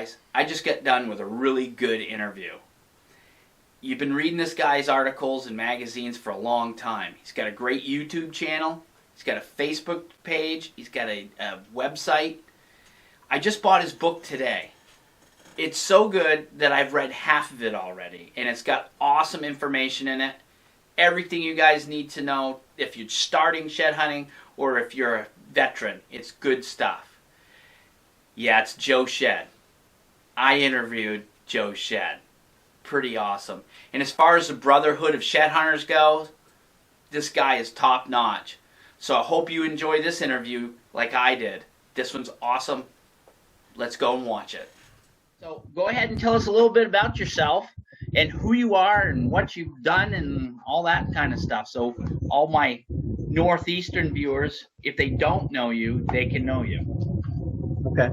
guys, I just got done with a really good interview. You've been reading this guy's articles and magazines for a long time. He's got a great YouTube channel. He's got a Facebook page. He's got a website. I just bought his book today. It's so good that I've read half of it already, and it's got awesome information in it. Everything you guys need to know if you're starting shed hunting or if you're a veteran. It's good stuff. Yeah, it's Joe Shead. I interviewed Joe Shead. Pretty awesome. And as far as the brotherhood of shed hunters goes, this guy is top notch. So I hope you enjoy this interview like I did. This one's awesome. Let's go and watch it. So go ahead and tell us a little bit about yourself and who you are and what you've done and all that kind of stuff. So all my Northeastern viewers, if they don't know you, they can know you. Okay.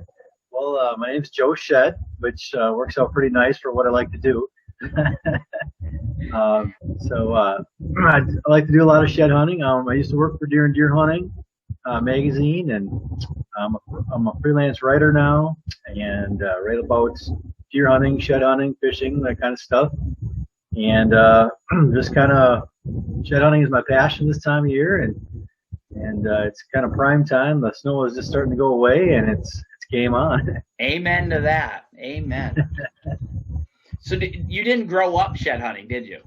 Well, my name's Joe Shead, which works out pretty nice for what I like to do. I like to do a lot of shed hunting. I used to work for Deer and Deer Hunting magazine, and I'm a freelance writer now, and write about deer hunting, shed hunting, fishing, that kind of stuff. And just kind of shed hunting is my passion this time of year, and it's kind of prime time. The snow is just starting to go away, and it's game on. Amen to that. Amen. So you didn't grow up shed hunting, did you?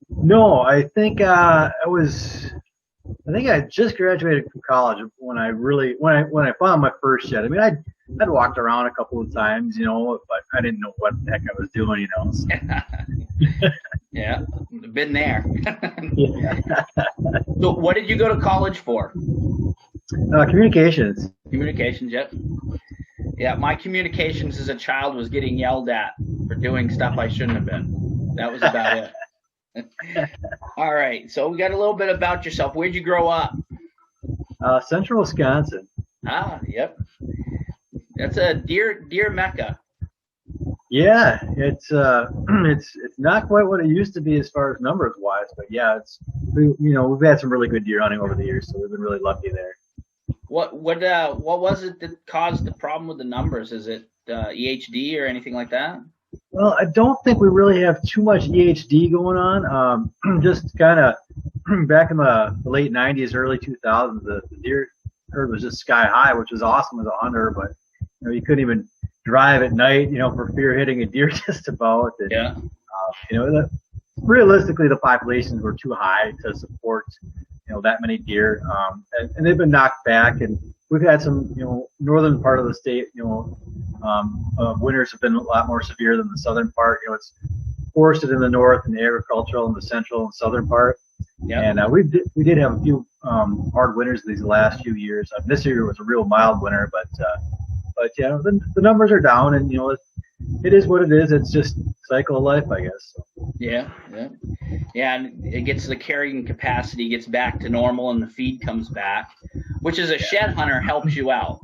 No, I think I just graduated from college when I found my first shed. I mean, I'd walked around a couple of times, but I didn't know what the heck I was doing, So. Yeah, been there. Yeah. So what did you go to college for? Communications. Communications, yep. Yeah, my communications as a child was getting yelled at for doing stuff I shouldn't have been. That was about it. All right, so we got a little bit about yourself. Where'd you grow up? Central Wisconsin. Ah, yep. That's a deer mecca. Yeah, it's not quite what it used to be as far as numbers wise, but yeah, we've had some really good deer hunting over the years, so we've been really lucky there. What was it that caused the problem with the numbers? Is it EHD or anything like that? Well, I don't think we really have too much EHD going on. Just kind of back in the late 90s, early 2000s, the deer herd was just sky high, which was awesome as a hunter, but you couldn't even drive at night, for fear of hitting a deer just about. And, yeah. Realistically, the populations were too high to support, that many deer, and they've been knocked back. And we've had some, northern part of the state, winters have been a lot more severe than the southern part. It's forested in the north and agricultural in the central and southern part. Yep. And we did have a few hard winters these last few years. This year was a real mild winter, but yeah, the numbers are down, and it is what it is. It's just cycle of life, I guess. Yeah. And it gets the carrying capacity gets back to normal, and the feed comes back, which as a shed hunter helps you out.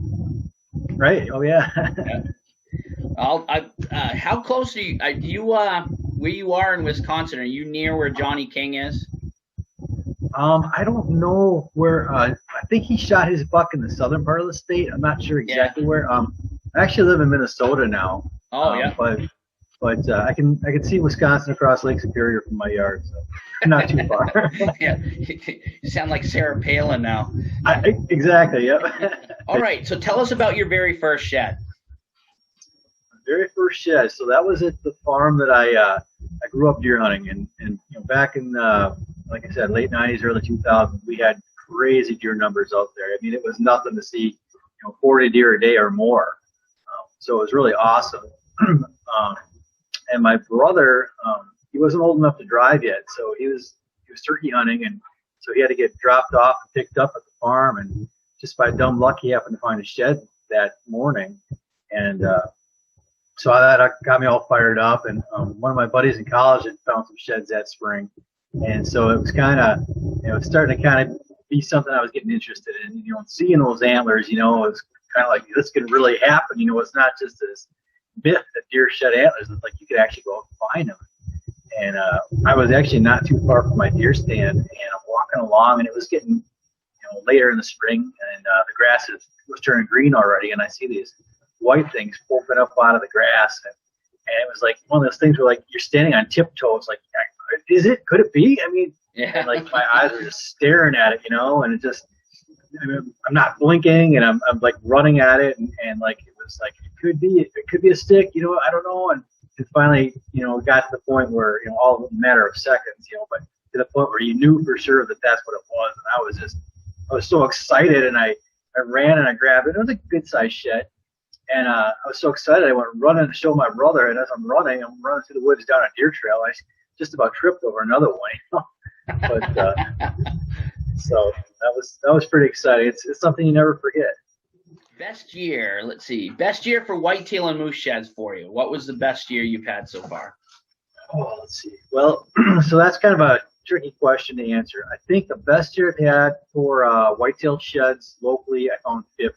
Right. Oh yeah. How close are you? Where you are in Wisconsin? Are you near where Johnny King is? I don't know where. I think he shot his buck in the southern part of the state. I'm not sure exactly where. I actually live in Minnesota now. Oh yeah. But I can see Wisconsin across Lake Superior from my yard, so not too far. Yeah, you sound like Sarah Palin now. Exactly. Yep. All right. So tell us about your very first shed. Very first shed. So that was at the farm that I grew up deer hunting, and back in like I said, late 90s, early 2000s, we had crazy deer numbers out there. I mean, it was nothing to see 40 deer a day or more. So it was really awesome. And my brother, he wasn't old enough to drive yet, so he was turkey hunting, and so he had to get dropped off and picked up at the farm. And just by dumb luck, he happened to find a shed that morning, and so that got me all fired up. And one of my buddies in college had found some sheds that spring, and so it was kind of, it's starting to kind of be something I was getting interested in. Seeing those antlers, it was kind of like, this could really happen. It's not just this myth that deer shed antlers. It's like you could actually go out and find them. And I was actually not too far from my deer stand, and I'm walking along, and it was getting later in the spring, and the grass was turning green already, and I see these white things poking up out of the grass, and it was like one of those things where like you're standing on tiptoes, like, is it? Could it be? I mean, Yeah. and like my eyes were just staring at it, and it just, I'm not blinking, and I'm like running at it, and like it was like it could be a stick, I don't know, and finally, it got to the point where all in a matter of seconds, but to the point where you knew for sure that that's what it was, and I was so excited, and I ran and I grabbed it. It was a good sized shed, and I was so excited I went running to show my brother, and as I'm running through the woods down a deer trail. I just about tripped over another one, but so that was pretty exciting. It's something you never forget. Best year, let's see. Best year for whitetail and moose sheds for you. What was the best year you've had so far? Oh, let's see. Well, so that's kind of a tricky question to answer. I think the best year I've had for whitetail sheds locally, I found 50.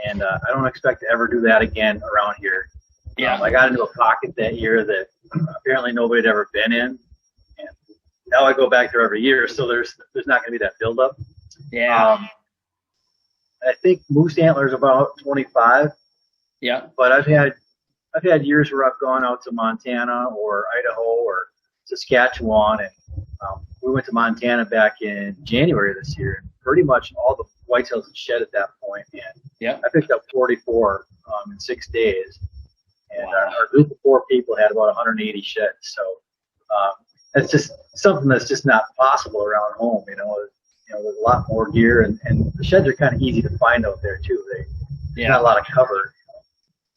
And I don't expect to ever do that again around here. Yeah. I got into a pocket that year that apparently nobody had ever been in. And now I go back there every year, so there's not going to be that buildup. Yeah. I think moose antlers about 25. Yeah. But I've had years where I've gone out to Montana or Idaho or Saskatchewan, and we went to Montana back in January this year. And pretty much all the whitetails had shed at that point, and yeah, I picked up 44 in 6 days. And wow. Our group of 4 people had about 180 sheds. So it's just something that's just not possible around home. There's a lot more gear, and the sheds are kind of easy to find out there too. There's not a lot of cover.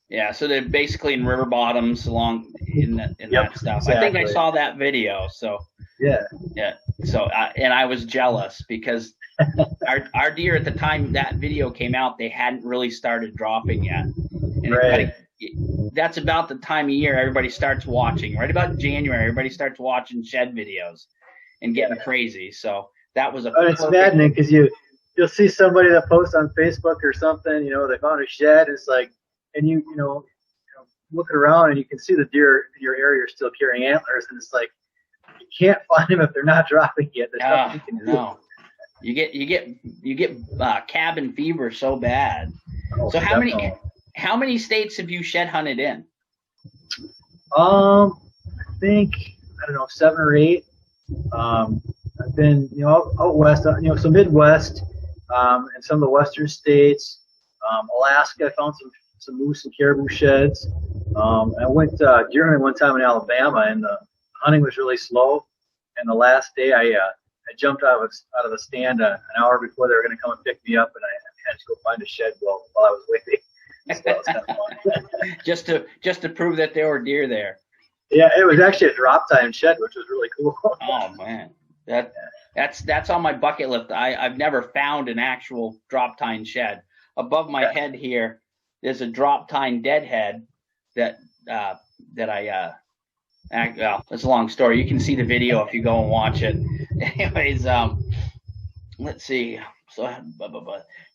Yeah, so they're basically in river bottoms along in that stuff. Exactly. I think I saw that video. So yeah. So and I was jealous because our deer at the time that video came out, they hadn't really started dropping yet. And right. That's about the time of year everybody starts watching. Right about January, everybody starts watching shed videos and getting crazy. So that was it's maddening because you'll see somebody that posts on Facebook or something. They found a shed. It's like, and you looking around and you can see the deer in your area are still carrying antlers, and it's like you can't find them if they're not dropping yet. There's nothing you can do. No. You get cabin fever so bad. Oh, so how many states have you shed hunted in? I think, I don't know, 7 or 8. I've been, out west, so Midwest, and some of the western states. Alaska, I found some moose and caribou sheds. I went deer hunting one time in Alabama, and the hunting was really slow. And the last day, I jumped out of the stand an hour before they were going to come and pick me up, and I had to go find a shed while I was waiting. So that was kind of fun. just to prove that there were deer there. Yeah, it was actually a drop time shed, which was really cool. Oh man, that's on my bucket list. I've never found an actual drop tine shed. Above my head here, there's a drop tine deadhead that well, it's a long story. You can see the video if you go and watch it. Anyways, let's see. So,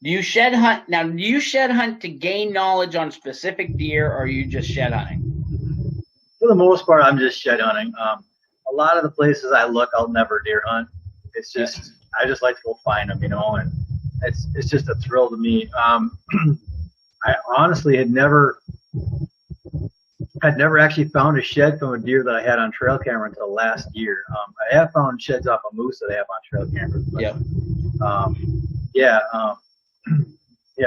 do you shed hunt now? Do you shed hunt to gain knowledge on specific deer, or are you just shed hunting? For the most part, I'm just shed hunting. A lot of the places I look, I'll never deer hunt. It's just I just like to go find them, and it's just a thrill to me. I honestly had never actually found a shed from a deer that I had on trail camera until last year. I have found sheds off of moose that I have on trail camera. But,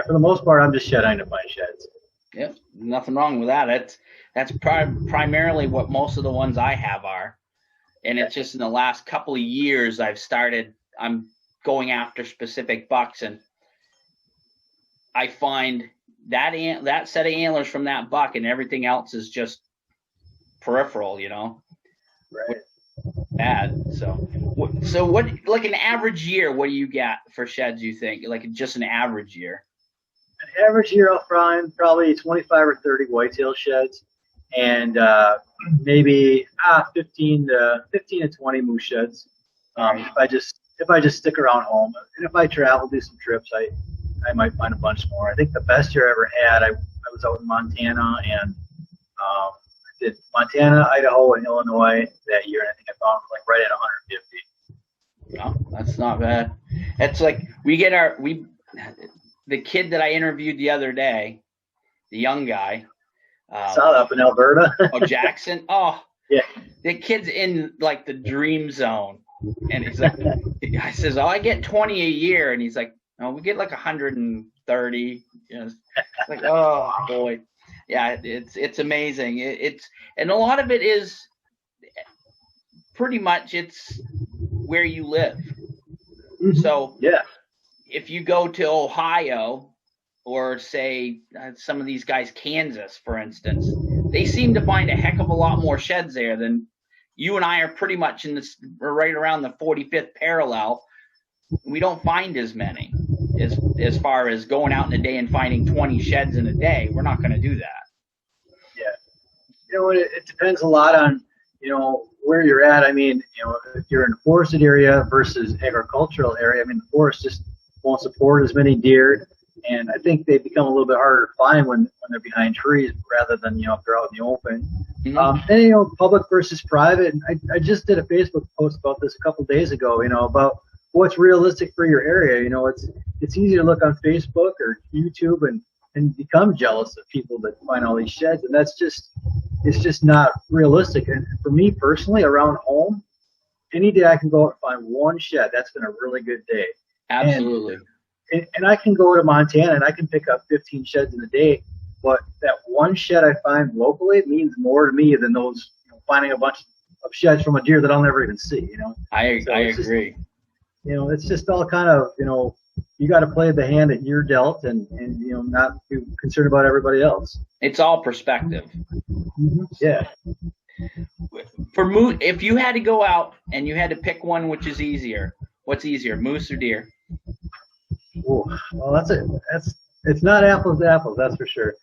for the most part, I'm just shed hunting to find sheds. Yep, nothing wrong with that. That's primarily what most of the ones I have are. And it's just in the last couple of years I'm going after specific bucks, and I find that set of antlers from that buck and everything else is just peripheral, Right. Bad. So what, like an average year, what do you get for sheds, you think? Like just an average year? An average year, I'll find probably 25 or 30 whitetail sheds, and maybe 15 to 20 moose sheds. If I just stick around home, and if I travel, do some trips, I might find a bunch more. I think the best year I ever had, I was out in Montana, and I did Montana, Idaho, and Illinois that year, and I think I found like right at 150. Oh, that's not bad. It's like the kid that I interviewed the other day, the young guy. Saw that up in Alberta. Oh, Jackson. Oh, yeah. The kid's in like the dream zone, and he's like, I says, "Oh, I get 20 a year," and he's like, "No, we get like 130." You know, it's like, oh boy, yeah, it's amazing. It's and a lot of it is pretty much it's where you live. Mm-hmm. So yeah, if you go to Ohio or say some of these guys, Kansas, for instance, they seem to find a heck of a lot more sheds there than you and I are pretty much in this, we're right around the 45th parallel. We don't find as many as far as going out in a day and finding 20 sheds in a day. We're not going to do that. Yeah. It depends a lot on, where you're at. I mean, if you're in a forested area versus agricultural area, I mean, the forest just won't support as many deer. And I think they become a little bit harder to find when they're behind trees rather than, if they're out in the open. Mm-hmm. And, public versus private. And I just did a Facebook post about this a couple of days ago, about what's realistic for your area. It's easy to look on Facebook or YouTube and become jealous of people that find all these sheds. And it's just not realistic. And for me personally, around home, any day I can go out and find one shed, that's been a really good day. Absolutely. And I can go to Montana and I can pick up 15 sheds in a day, but that one shed I find locally means more to me than those finding a bunch of sheds from a deer that I'll never even see. I agree. It's just all kind of you got to play the hand that you're dealt and not be concerned about everybody else. It's all perspective. Mm-hmm. Yeah. For moose, if you had to go out and you had to pick one, which is easier? What's easier, moose or deer? Ooh, well, it's not apples to apples, that's for sure.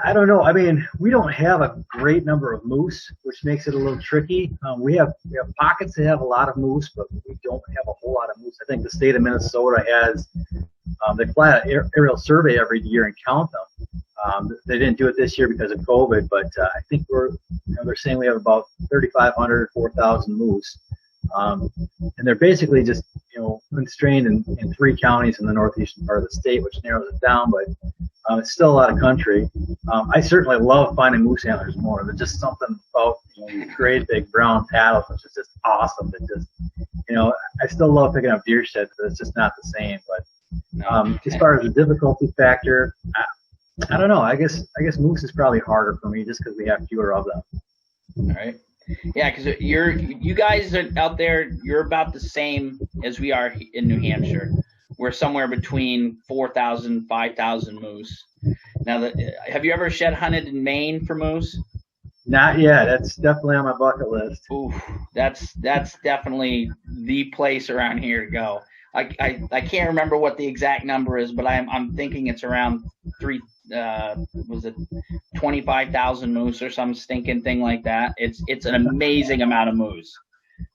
I don't know. I mean, we don't have a great number of moose, which makes it a little tricky. We have pockets that have a lot of moose, but we don't have a whole lot of moose. I think the state of Minnesota has they fly an aerial survey every year and count them. They didn't do it this year because of COVID, but I think they're saying we have about 3,500, 4,000 moose. And they're basically just, constrained in 3 counties in the northeastern part of the state, which narrows it down, but it's still a lot of country. I certainly love finding moose antlers more. There's just something about these great big brown paddles, which is just awesome. That just, I still love picking up deer sheds, but it's just not the same. But as far as the difficulty factor, I don't know. I guess moose is probably harder for me just because we have fewer of them. All right. Yeah, because you guys are out there. You're about the same as we are in New Hampshire. We're somewhere between 4,000, 5,000 moose. Now, have you ever shed hunted in Maine for moose? Not yet. That's definitely on my bucket list. Ooh, that's definitely the place around here to go. I can't remember what the exact number is, but I'm thinking it's around 25,000 moose or some stinking thing like that. It's an amazing amount of moose.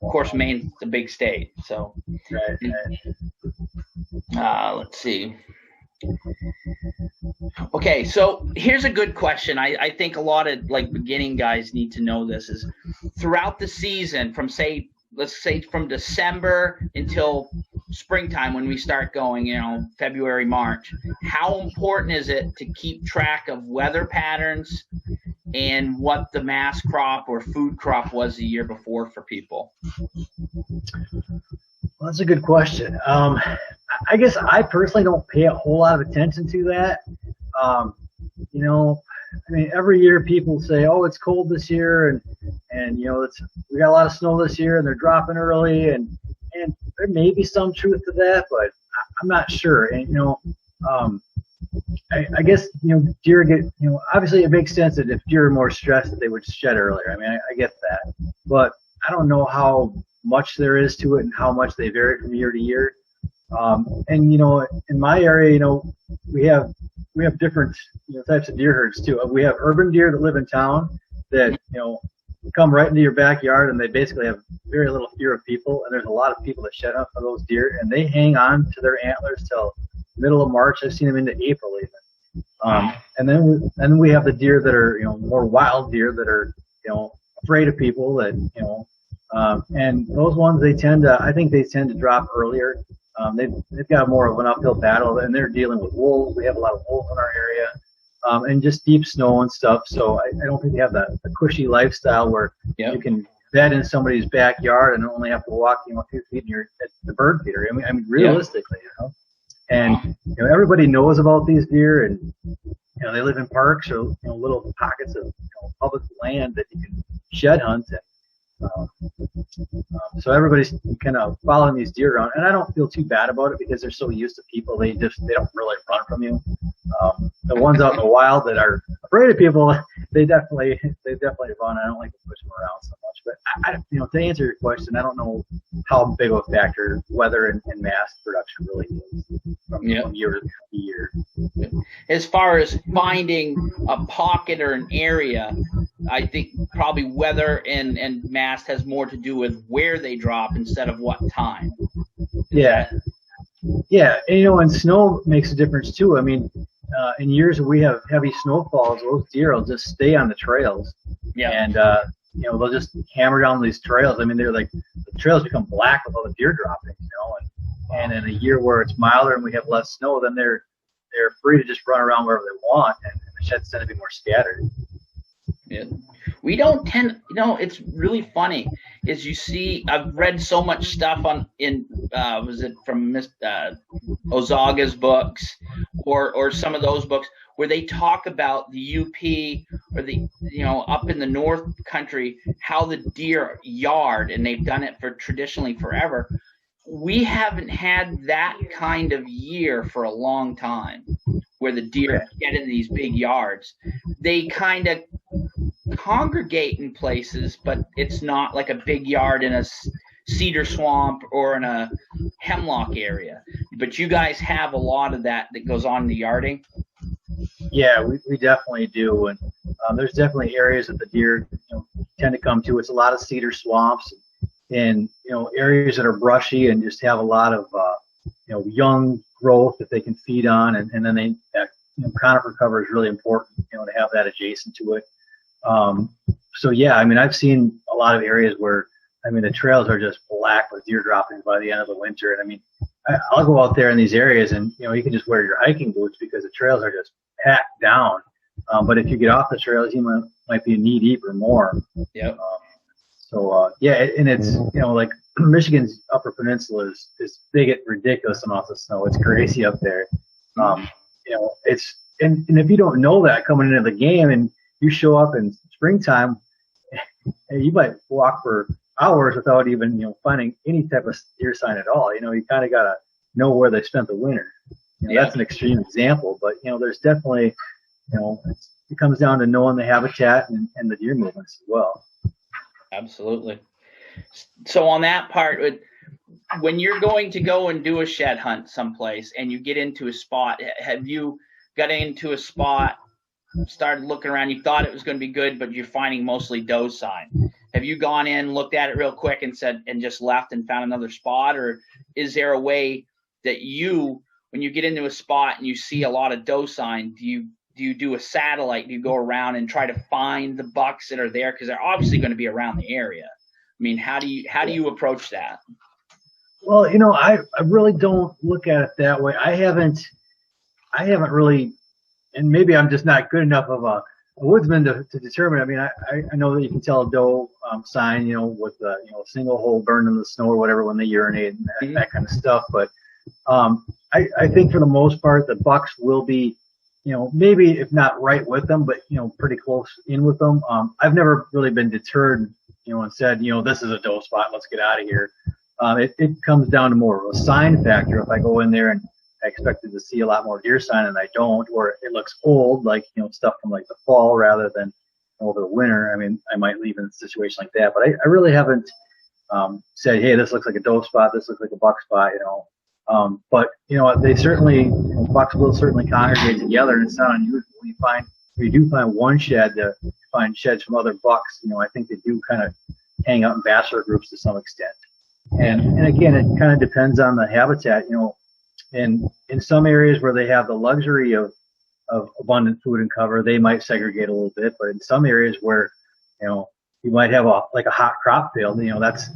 Of course, Maine's a big state, so. Right. Let's see. Okay, so here's a good question. I think a lot of beginning guys need to know this is throughout the season let's say from December until springtime when we start going, February, March, how important is it to keep track of weather patterns and what the mass crop or food crop was the year before for people? Well, that's a good question. I guess I personally don't pay a whole lot of attention to that. I mean, every year people say, "Oh, it's cold this year," and we got a lot of snow this year, and they're dropping early, and there may be some truth to that, but I'm not sure. And I guess deer get obviously it makes sense that if deer are more stressed, that they would shed earlier. I mean, I get that, but I don't know how much there is to it and how much they vary from year to year. And in my area, we have different types of deer herds too. We have urban deer that live in town that come right into your backyard, and they basically have very little fear of people. And there's a lot of people that shed up for those deer, and they hang on to their antlers till middle of March. I've seen them into April even. And then we have the deer that are more wild deer that are afraid of people that and those ones I think they tend to drop earlier. They've got more of an uphill battle, and they're dealing with wolves. We have a lot of wolves in our area, and just deep snow and stuff. So I don't think they have the cushy lifestyle where you can bed in somebody's backyard and only have to walk, a few feet and you're at the bird feeder. I mean, realistically, And everybody knows about these deer, and they live in parks or little pockets of public land that you can shed hunt. So everybody's kind of following these deer around, and I don't feel too bad about it because they're so used to people. They don't really run from you. The ones out in the wild that are afraid of people, they definitely run. I don't like to push them around so much. But to answer your question, I don't know how big of a factor weather and mass production really is from year to year. As far as finding a pocket or an area, I think probably weather and mast has more to do with where they drop instead of what time. Yeah, and snow makes a difference too. I mean, in years where we have heavy snowfalls, those deer will just stay on the trails. Yeah. And they'll just hammer down these trails. I mean, they're like, the trails become black with all the deer droppings, and in a year where it's milder and we have less snow, then they're free to just run around wherever they want, and the sheds tend to be more scattered. Yeah. We don't tend, it's really funny is you see, I've read so much stuff was it from Ozaga's books or some of those books where they talk about the UP or the, up in the North country, how the deer yard, and they've done it for traditionally forever. We haven't had that kind of year for a long time where the deer get in these big yards. They kind of congregate in places, but it's not like a big yard in a cedar swamp or in a hemlock area. But you guys have a lot of that goes on in the yarding. Yeah, we definitely do, and there's definitely areas that the deer tend to come to. It's a lot of cedar swamps and areas that are brushy and just have a lot of young growth that they can feed on, and then conifer cover is really important to have that adjacent to it. So yeah, I mean, I've seen a lot of areas where the trails are just black with deer droppings by the end of the winter, and I mean, I'll go out there in these areas and you can just wear your hiking boots because the trails are just packed down. But if you get off the trails, you might be knee deep or more. Yep. And it's like Michigan's Upper Peninsula is big at ridiculous amounts of snow. It's crazy up there. It's and if you don't know that coming into the game and you show up in springtime, you might walk for hours without even finding any type of deer sign at all. You kind of gotta know where they spent the winter. That's an extreme example, but there's definitely it comes down to knowing the habitat and the deer movements as well. Absolutely. So on that part, when you're going to go and do a shed hunt someplace and you get into a spot, have you got into a spot, started looking around, you thought it was going to be good, but you're finding mostly doe sign? Have you gone in, looked at it real quick and just left and found another spot? Or is there a way that when you get into a spot and you see a lot of doe sign, do you do a satellite? Do you go around and try to find the bucks that are there? Because they're obviously going to be around the area. I mean, how do you approach that? Well, I really don't look at it that way. I haven't really, and maybe I'm just not good enough of a woodsman to determine. I mean, I know that you can tell a doe sign, with a single hole burned in the snow or whatever when they urinate and that kind of stuff. But I think for the most part, the bucks will be, maybe if not right with them, but pretty close in with them. I've never really been deterred, and said, this is a doe spot, let's get out of here. It comes down to more of a sign factor. If I go in there and I expected to see a lot more deer sign and I don't, or it looks old, like stuff from like the fall rather than over the winter, I mean, I might leave in a situation like that. But I really haven't said, hey, this looks like a doe spot, this looks like a buck spot, but they certainly, bucks will certainly congregate together, and it's not unusual. You do find one shed to find sheds from other bucks. I think they do kind of hang out in bachelor groups to some extent. And again, it kind of depends on the habitat. In some areas where they have the luxury of abundant food and cover, they might segregate a little bit. But in some areas where you might have a hot crop field. You know, that's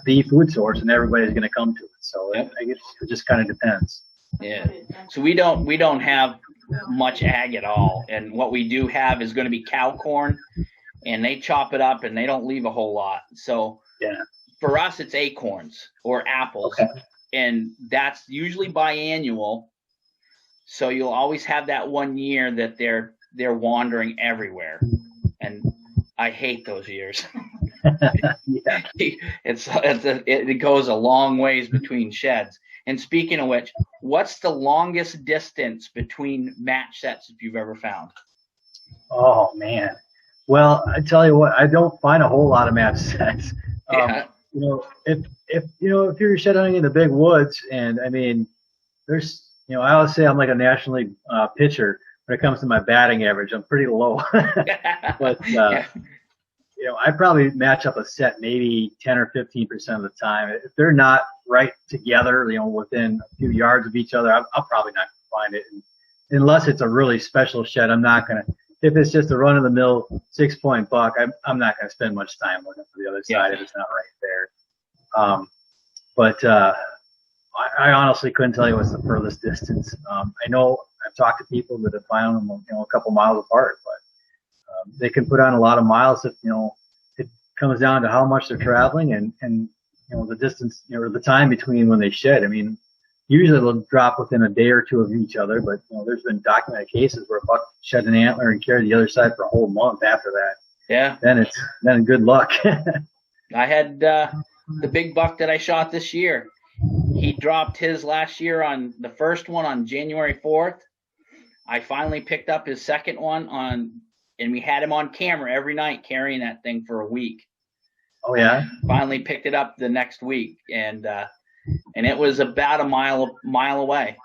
the food source, and everybody's going to come to it. So I guess it just kind of depends. Yeah. So we don't have much ag at all, and what we do have is going to be cow corn, and they chop it up and they don't leave a whole lot. So yeah, for us it's acorns or apples, okay. and that's usually biannual. So you'll always have that 1 year that they're wandering everywhere, and I hate those years. Yeah. It goes a long ways between sheds. And speaking of which, what's the longest distance between match sets that you've ever found? Oh man. Well, I tell you what, I don't find a whole lot of match sets. Yeah. You know, if you're shed hunting in the big woods, and I mean, there's, you know, I always say I'm like a National League pitcher when it comes to my batting average. I'm pretty low, but Yeah. you know, I probably match up a set maybe 10 or 15% of the time. If they're not right together, you know, within a few yards of each other, I'll probably not find it. And unless it's a really special shed, I'm not gonna. If it's just a run-of-the-mill 6-point buck, I'm not going to spend much time looking for the other side if it's not right there. But I honestly couldn't tell you what's the furthest distance. I know I've talked to people that have found them, you know, a couple miles apart, but they can put on a lot of miles if, you know, it comes down to how much they're traveling and you know, the distance, you know, or the time between when they shed. I mean, usually they'll drop within a day or two of each other, but you know, there's been documented cases where a buck shed an antler and carried the other side for a whole month after that. Yeah. Then good luck. I had the big buck that I shot this year. He dropped his last year on the first one on January 4th. I finally picked up his second one and we had him on camera every night carrying that thing for a week. Oh yeah. Finally picked it up the next week, and it was about a mile away.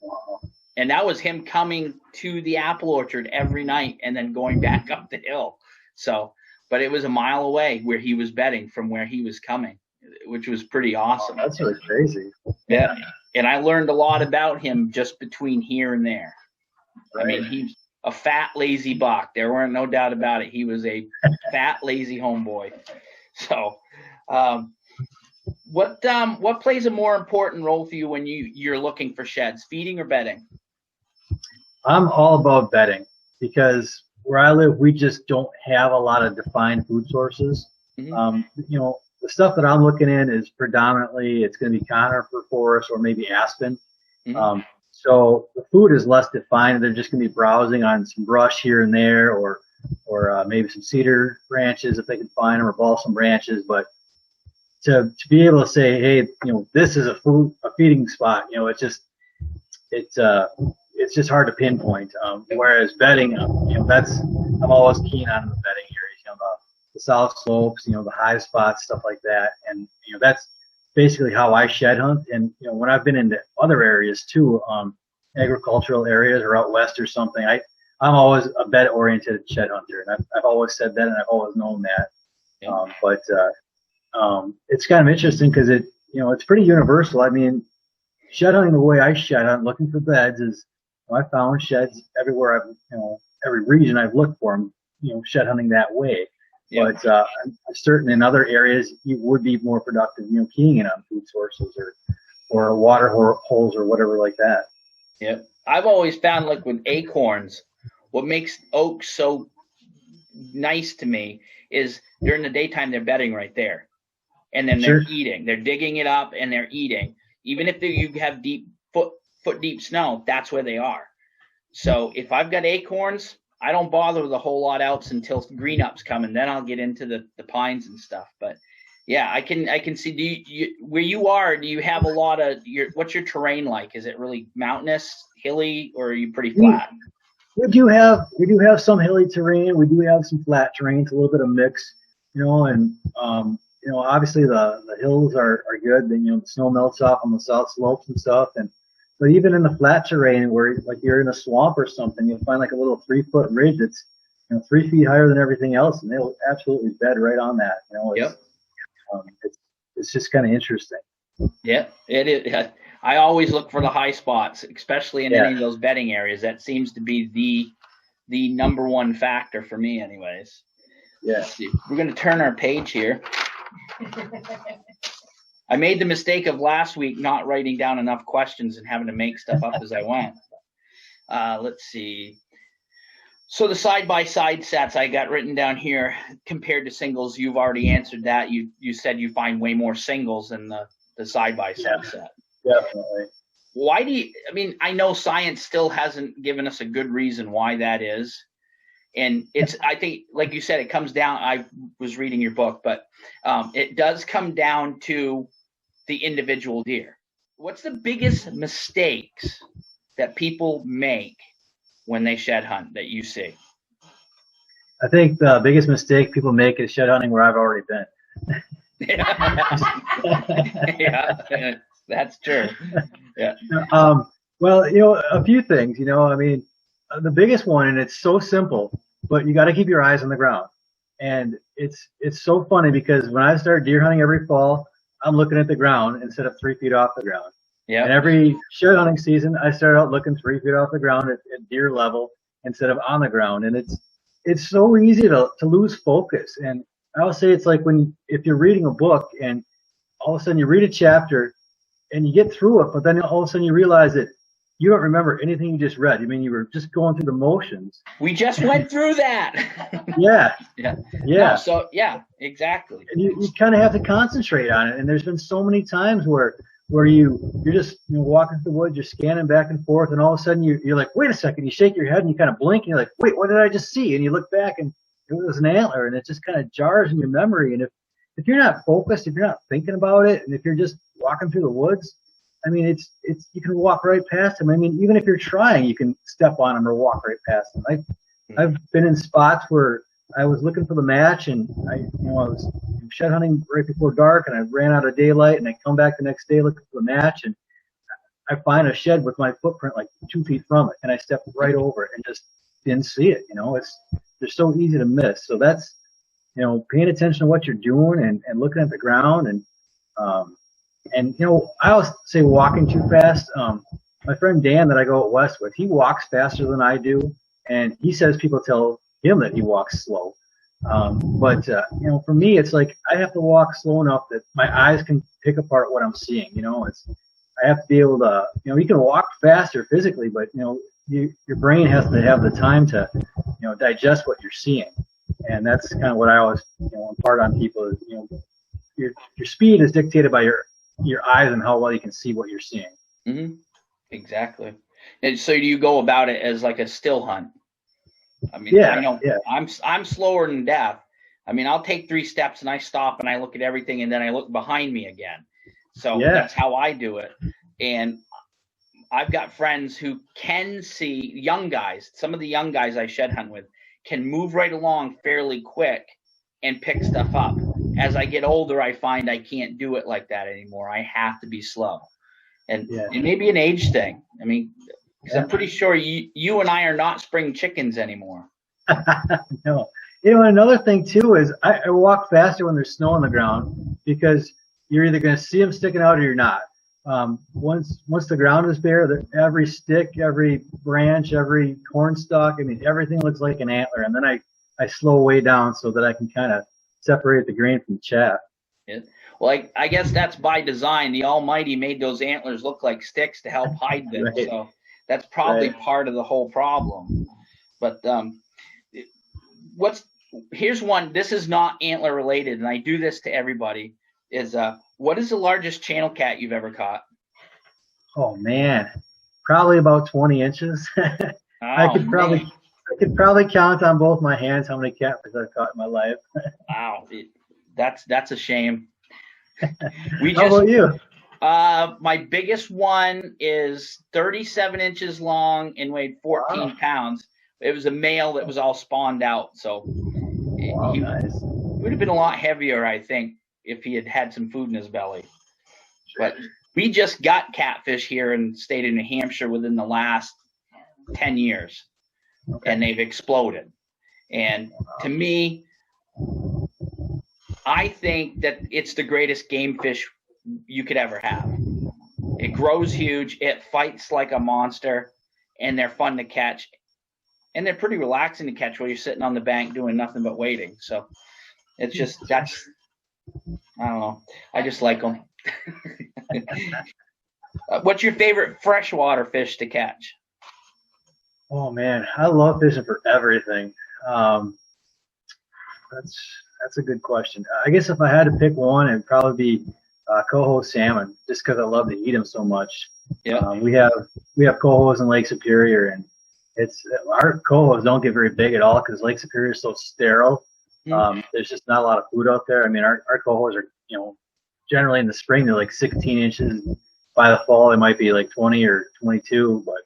Wow. And that was him coming to the apple orchard every night and then going back up the hill. So, but it was a mile away where he was bedding from where he was coming, which was pretty awesome. Oh, that's really crazy. Yeah. And I learned a lot about him just between here and there. Right. I mean, he's a fat, lazy buck. There weren't no doubt about it. He was a fat, lazy homeboy. So, what plays a more important role for you when you're looking for sheds, feeding or bedding? I'm all about bedding because where I live, we just don't have a lot of defined food sources. Mm-hmm. You know, the stuff that I'm looking in is predominantly it's going to be conifer forest or maybe aspen. Mm-hmm. So the food is less defined. They're just going to be browsing on some brush here and there, or maybe some cedar branches if they can find them, or balsam branches. But to be able to say, hey, you know, this is a feeding spot, you know, it's just hard to pinpoint. Whereas bedding, you know, I'm always keen on the bedding areas, you know, the south slopes, you know, the high spots, stuff like that. And you know, that's basically how I shed hunt. And you know, when I've been into other areas too, agricultural areas or out west or something, I'm always a bed oriented shed hunter, and I've always said that, and I've always known that. Yeah. But it's kind of interesting because it's pretty universal. I mean, shed hunting the way I shed hunt, looking for beds, is I found sheds everywhere. Every region I've looked for them, you know, shed hunting that way. Yeah. But I'm certain in other areas you would be more productive, you know, keying in on food sources or water holes or whatever like that. Yeah, I've always found, like with acorns, what makes oaks so nice to me is during the daytime they're bedding right there, and then they're eating. They're digging it up and they're eating. Even if you have foot deep snow, that's where they are. So if I've got acorns, I don't bother with a whole lot else until green ups come, and then I'll get into the pines and stuff. But yeah, I can see. Where you are, do you have a lot of what's your terrain like? Is it really mountainous, hilly, or are you pretty flat? We do have some hilly terrain. We do have some flat terrain. It's a little bit of mix, you know, and you know, obviously the hills are good. Then, you know, the snow melts off on the south slopes and stuff. But even in the flat terrain where like you're in a swamp or something, you'll find like a little 3-foot ridge that's, you know, 3 feet higher than everything else, and they'll absolutely bed right on that. You know, it's just kind of interesting. Yeah, it is. I always look for the high spots, especially in any of those bedding areas. That seems to be the number one factor for me, anyways. Yeah. Let's see. We're going to turn our page here. I made the mistake of last week not writing down enough questions and having to make stuff up as I went. Let's see. So the side-by-side sets I got written down here compared to singles, you've already answered that. You said you find way more singles than the side-by-side set. Definitely. Why do you, I mean, I know science still hasn't given us a good reason why that is. And it's, I think, like you said, it comes down, I was reading your book, but it does come down to the individual deer. What's the biggest mistakes that people make when they shed hunt that you see? I think the biggest mistake people make is shed hunting where I've already been. Yeah, that's true. Yeah. Well, a few things, I mean, the biggest one, and it's so simple, but you got to keep your eyes on the ground. And it's so funny because when I start deer hunting every fall, I'm looking at the ground instead of 3 feet off the ground. Yeah. And every shed hunting season, I start out looking 3 feet off the ground at deer level instead of on the ground. And it's so easy to lose focus. And I'll say it's like if you're reading a book and all of a sudden you read a chapter and you get through it, but then all of a sudden you realize that you don't remember anything you just read. I mean, you were just going through the motions. We just went through that. Yeah. Yeah. Yeah. No, so yeah, exactly. And you kind of have to concentrate on it. And there's been so many times where you're just walking through the woods, you're scanning back and forth, and all of a sudden you're like, wait a second, you shake your head and you kind of blink and you're like, wait, what did I just see? And you look back and it was an antler, and it just kind of jars in your memory. And if you're not focused, if you're not thinking about it, and if you're just walking through the woods, I mean, it's you can walk right past them. I mean, even if you're trying, you can step on them or walk right past them. I've been in spots where I was looking for the match, and I was shed hunting right before dark, and I ran out of daylight, and I come back the next day looking for the match, and I find a shed with my footprint like 2 feet from it, and I stepped right over it and just didn't see it. They're so easy to miss. So that's paying attention to what you're doing and looking at the ground, and I always say walking too fast. My friend Dan that I go out west with, he walks faster than I do, and he says people tell him that he walks slow. But for me, it's like I have to walk slow enough that my eyes can pick apart what I'm seeing. I have to be able to, you can walk faster physically, but your brain has to have the time to, digest what you're seeing. And that's kind of what I always, impart on people is, your speed is dictated by your eyes and how well you can see what you're seeing. Mm-hmm. Exactly. And so do you go about it as like a still hunt? I mean, yeah, I know yeah. I'm slower than death. I mean, I'll take 3 steps and I stop and I look at everything and then I look behind me again. So that's how I do it. And I've got friends who can see young guys. Some of the young guys I shed hunt with can move right along fairly quick and pick stuff up. As I get older, I find I can't do it like that anymore. I have to be slow. And it may be an age thing. I mean, because I'm pretty sure you and I are not spring chickens anymore. No. Another thing, too, is I walk faster when there's snow on the ground because you're either going to see them sticking out or you're not. Once the ground is bare, every stick, every branch, every corn stalk, I mean, everything looks like an antler. And then I slow way down so that I can kind of separate the grain from the chaff. Yeah. Well, I guess that's by design. The Almighty made those antlers look like sticks to help hide them. Right. So that's probably part of the whole problem. But here's one. This is not antler related, and I do this to everybody. Is what is the largest channel cat you've ever caught? Oh man, probably about 20 inches. I could probably count on both my hands how many catfish I've caught in my life. Wow, that's a shame. How about you? My biggest one is 37 inches long and weighed 14 pounds. It was a male that was all spawned out, so he would have been a lot heavier, I think, if he had had some food in his belly. But we just got catfish here in the state of New Hampshire within the last 10 years, and they've exploded. And to me, I think that it's the greatest game fish you could ever have. It grows huge, it fights like a monster, and they're fun to catch. and they're pretty relaxing to catch while you're sitting on the bank doing nothing but waiting. So it's just, that's, I don't know. I just like them. What's your favorite freshwater fish to catch? Oh man, I love fishing for everything. That's a good question. I guess if I had to pick one, it'd probably be coho salmon, just because I love to eat them so much. Yeah. We have cohos in Lake Superior, and our cohos don't get very big at all because Lake Superior is so sterile. There's just not a lot of food out there. I mean, our cohos are, generally in the spring they're like 16 inches. By the fall, they might be like 20 or 22. But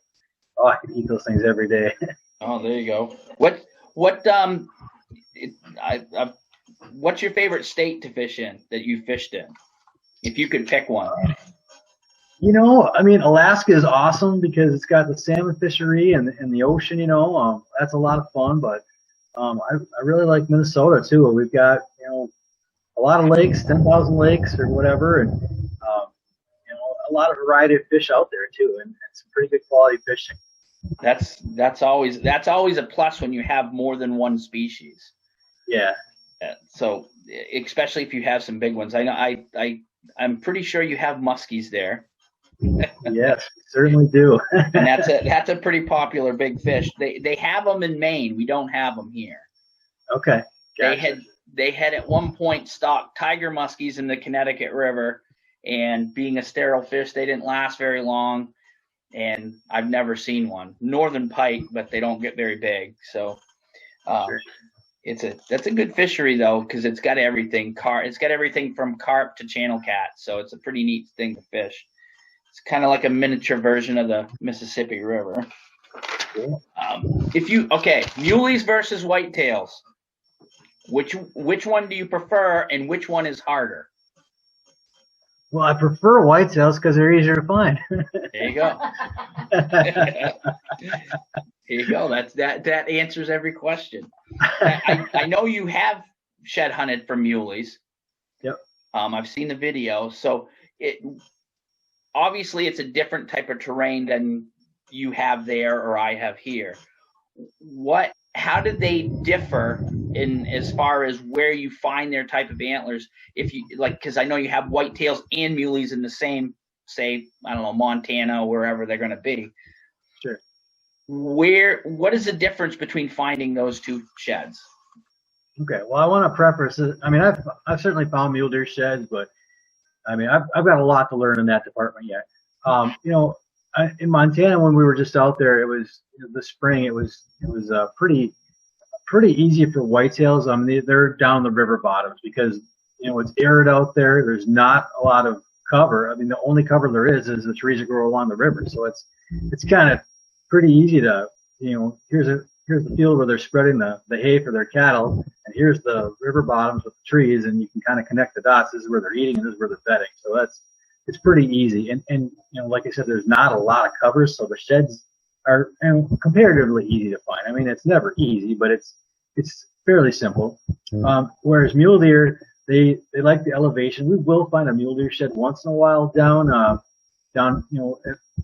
I could eat those things every day. Oh, there you go. What's your favorite state to fish in that you fished in? If you could pick one. I mean, Alaska is awesome because it's got the salmon fishery and the ocean. That's a lot of fun. But I really like Minnesota too. We've got a lot of lakes, 10,000 lakes or whatever, and a lot of variety of fish out there too, and some pretty good quality fishing. That's always a plus when you have more than one species. Yeah. So especially if you have some big ones. I know I'm pretty sure you have muskies there. Yes, we certainly do. And that's a pretty popular big fish. They have them in Maine. We don't have them here. Okay. Gotcha. They had at one point stocked tiger muskies in the Connecticut River, and being a sterile fish, they didn't last very long. And I've never seen one. Northern pike, but they don't get very big. So Sure. that's a good fishery though, because it's got everything. It's got everything from carp to channel cat. So it's a pretty neat thing to fish. It's kind of like a miniature version of the Mississippi River. Cool. Muleys versus whitetails. Which one do you prefer, and which one is harder? Well, I prefer whitetails because they're easier to find. There you go. There you go. That answers every question. I know you have shed hunted for muleys. Yep. I've seen the video. So obviously it's a different type of terrain than you have there or I have here. How did they differ in as far as where you find their type of antlers? If you because I know you have whitetails and muleys in the same, say, I don't know, Montana, wherever they're going to be. Sure. What is the difference between finding those two sheds? Okay. Well, I want to preface it. I mean, I've certainly found mule deer sheds, but I mean, I've got a lot to learn in that department yet. In Montana, when we were just out there, it was the spring. It was pretty easy for whitetails. I mean, they're down the river bottoms because it's arid out there. There's not a lot of cover. I mean, the only cover there is the trees that grow along the river. So it's kind of pretty easy to here's the field where they're spreading the hay for their cattle, and here's the river bottoms with the trees, and you can kind of connect the dots. This is where they're eating, and this is where they're bedding. So it's pretty easy. And like I said, there's not a lot of covers, so the sheds are comparatively easy to find. I mean, it's never easy, but it's fairly simple. Whereas mule deer, they like the elevation. We will find a mule deer shed once in a while down at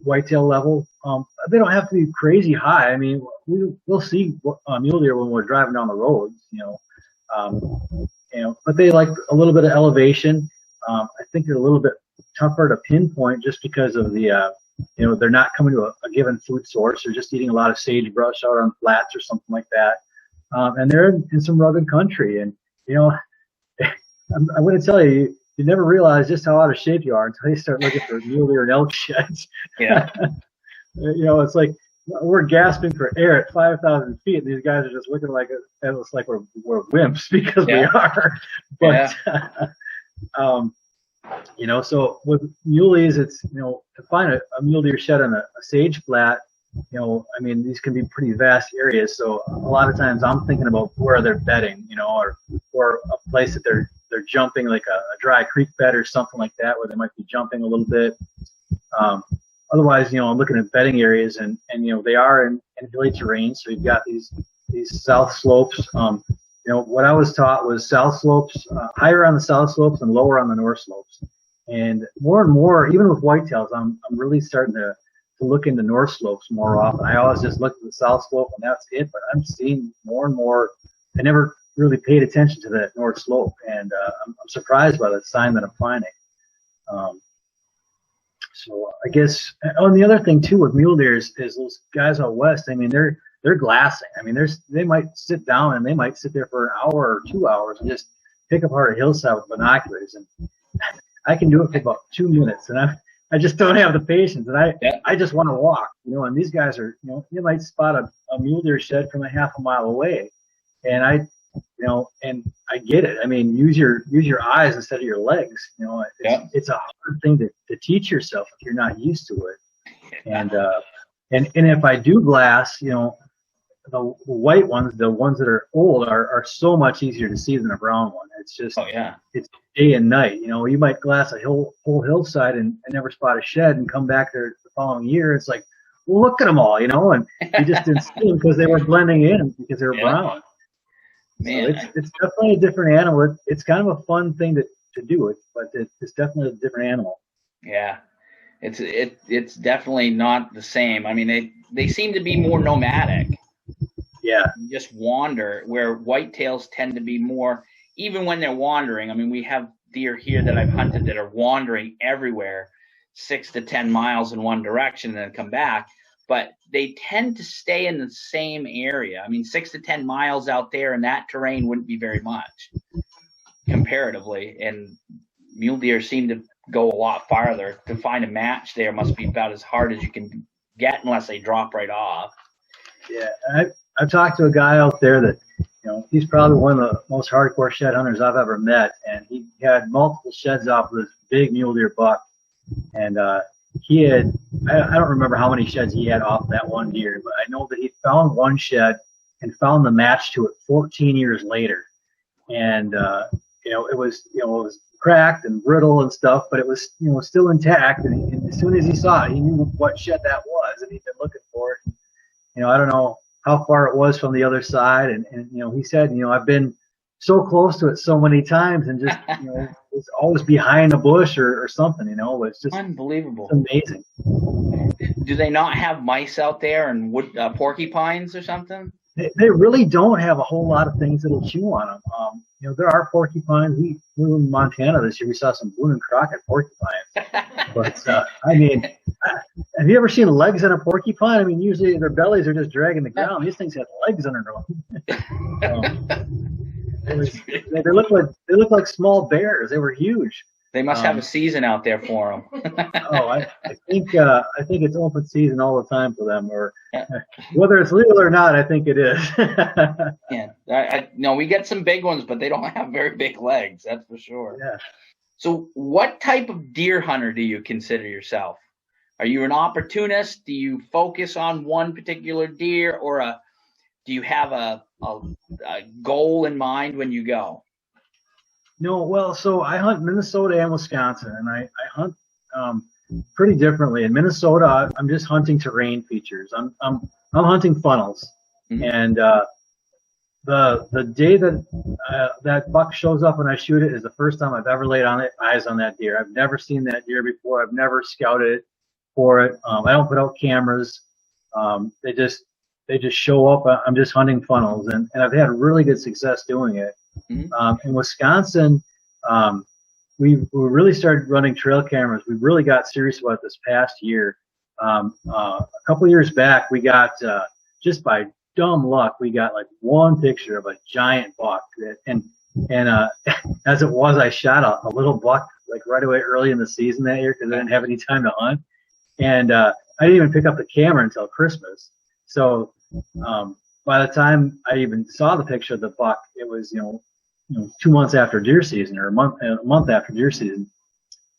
whitetail level. They don't have to be crazy high. I mean, we'll see mule deer when we're driving down the roads, but they like a little bit of elevation. I think they're a little bit tougher to pinpoint just because of the they're not coming to a given food source. They're just eating a lot of sagebrush out on flats or something like that. And they're in some rugged country. And, I'm going to tell you, you never realize just how out of shape you are until you start looking for mule deer and elk sheds. Yeah. It's like we're gasping for air at 5,000 feet, and these guys are just looking like it's like we're wimps because we are. But, so with muleys, it's, to find a mule deer shed on a sage flat, I mean, these can be pretty vast areas. So a lot of times I'm thinking about where they're bedding, or a place that they're jumping, like a dry creek bed or something like that, where they might be jumping a little bit. Otherwise, I'm looking at bedding areas, and they are in hilly terrain. So you've got these south slopes. What I was taught was south slopes, higher on the south slopes and lower on the north slopes. And more, even with whitetails, I'm really starting to to look into north slopes more often. I always just looked at the south slope and that's it. But I'm seeing more and more. I never really paid attention to that north slope, and I'm surprised by the sign that I'm finding. So I guess, oh, and the other thing too with mule deer is those guys out west. I mean, they're glassing. I mean, they might sit down and they might sit there for an hour or 2 hours and just pick apart a hillside with binoculars, and I can do it for about 2 minutes, and I just don't have the patience, and I just want to walk, you know. And these guys are, you know, you might spot a mule deer shed from a half a mile away, and and I get it. I mean, use your eyes instead of your legs. You know, it's a hard thing to teach yourself if you're not used to it. And if I do glass, you know, the white ones, the ones that are old, are so much easier to see than a brown one. It's just, it's day and night. You know, you might glass a whole hillside and never spot a shed, and come back there the following year. It's like, well, look at them all, you know, and you just didn't see them because they were blending in because they were brown. Man, so it's definitely a different animal. It's kind of a fun thing to do, but it's definitely a different animal. Yeah, it's definitely not the same. I mean, they seem to be more nomadic. Yeah, just wander, where whitetails tend to be more, even when they're wandering. I mean, we have deer here that I've hunted that are wandering everywhere, 6 to 10 miles in one direction and then come back. But they tend to stay in the same area. I mean, 6 to 10 miles out there in that terrain wouldn't be very much comparatively. And mule deer seem to go a lot farther. To find a match there must be about as hard as you can get unless they drop right off. Yeah, I've talked to a guy out there that, you know, he's probably one of the most hardcore shed hunters I've ever met. And he had multiple sheds off with this big mule deer buck. And he had, I don't remember how many sheds he had off that one deer, but I know that he found one shed and found the match to it 14 years later. And, it was cracked and brittle and stuff, but it was, you know, still intact. And as soon as he saw it, he knew what shed that was, and he'd been looking for it. You know, I don't know how far it was from the other side. And you know, he said, you know, I've been so close to it so many times, and just, you know, it's always behind a bush or something, you know. It's just unbelievable. It's amazing. Do they not have mice out there and porcupines or something? They really don't have a whole lot of things that'll chew on them. You know, there are porcupines. We were in Montana this year. We saw some Boone and Crockett porcupines. But I mean, have you ever seen legs on a porcupine? I mean, usually their bellies are just dragging the ground. These things have legs under them. They look like small bears. They were huge. They must have a season out there for them. I think it's open season all the time for them, or whether it's legal or not, I think it is. Yeah, no, we get some big ones, but they don't have very big legs. That's for sure. Yeah. So, what type of deer hunter do you consider yourself? Are you an opportunist? Do you focus on one particular deer, or do you have a goal in mind when you go? No, well, so I hunt Minnesota and Wisconsin, and I hunt pretty differently. In Minnesota, I'm just hunting terrain features. I'm hunting funnels, and the day that that buck shows up and I shoot it is the first time I've ever laid eyes on that deer. I've never seen that deer before. I've never scouted for it. I don't put out cameras. They just show up. I'm just hunting funnels, and I've had really good success doing it. In Wisconsin, we really started running trail cameras. We really got serious about it this past year. A couple of years back, we got, just by dumb luck, we got like one picture of a giant buck. And as it was, I shot a little buck like right away early in the season that year because I didn't have any time to hunt. And I didn't even pick up the camera until Christmas. So by the time I even saw the picture of the buck, it was, you know, 2 months after deer season, or a month after deer season.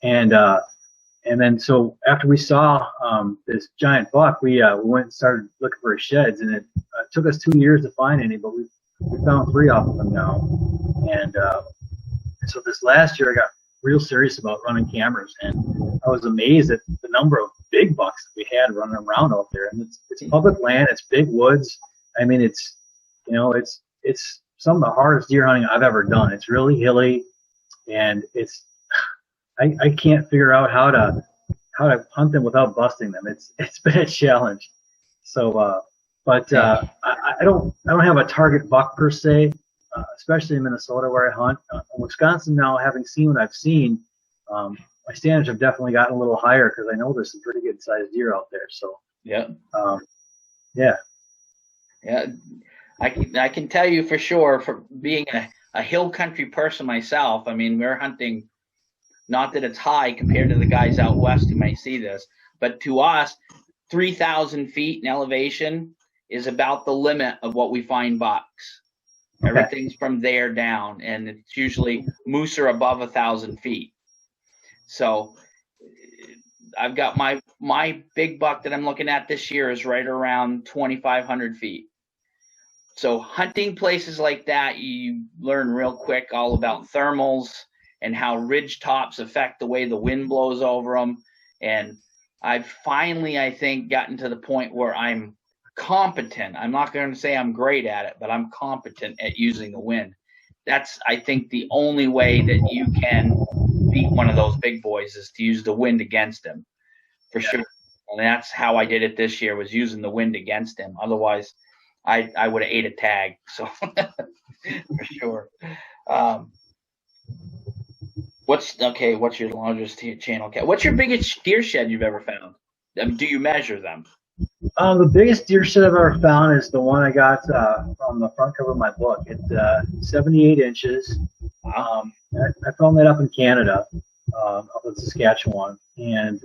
And then so after we saw this giant buck, we went and started looking for his sheds, and it took us 2 years to find any, but we found 3 off of them now. And so this last year I got real serious about running cameras, and I was amazed at the number of big bucks that we had running around out there. And it's public land, it's big woods. I mean, it's some of the hardest deer hunting I've ever done. It's really hilly, and I can't figure out how how to hunt them without busting them. It's been a challenge. So, I don't have a target buck per se, especially in Minnesota where I hunt. In Wisconsin now, having seen what I've seen, my standards have definitely gotten a little higher because I know there's some pretty good sized deer out there. So Yeah. yeah. Yeah. I can tell you for sure, for being a hill country person myself, I mean, we're hunting, not that it's high compared to the guys out west who may see this, but to us, 3,000 feet in elevation is about the limit of what we find bucks. Okay. Everything's from there down, and it's usually moose are above 1,000 feet. So I've got my big buck that I'm looking at this year is right around 2,500 feet. So hunting places like that, you learn real quick all about thermals and how ridge tops affect the way the wind blows over them. And I've finally, I think, gotten to the point where I'm competent. I'm not going to say I'm great at it, but I'm competent at using the wind. That's, I think, the only way that you can beat one of those big boys is to use the wind against him, for sure. And that's how I did it this year, was using the wind against him. Otherwise, I would have ate a tag. So for sure. What's your largest channel cat? What's your biggest deer shed you've ever found? Do you measure them? The biggest deer shed I've ever found is the one I got from the front cover of my book. It's 78 inches. I found that up in Canada, up in Saskatchewan, and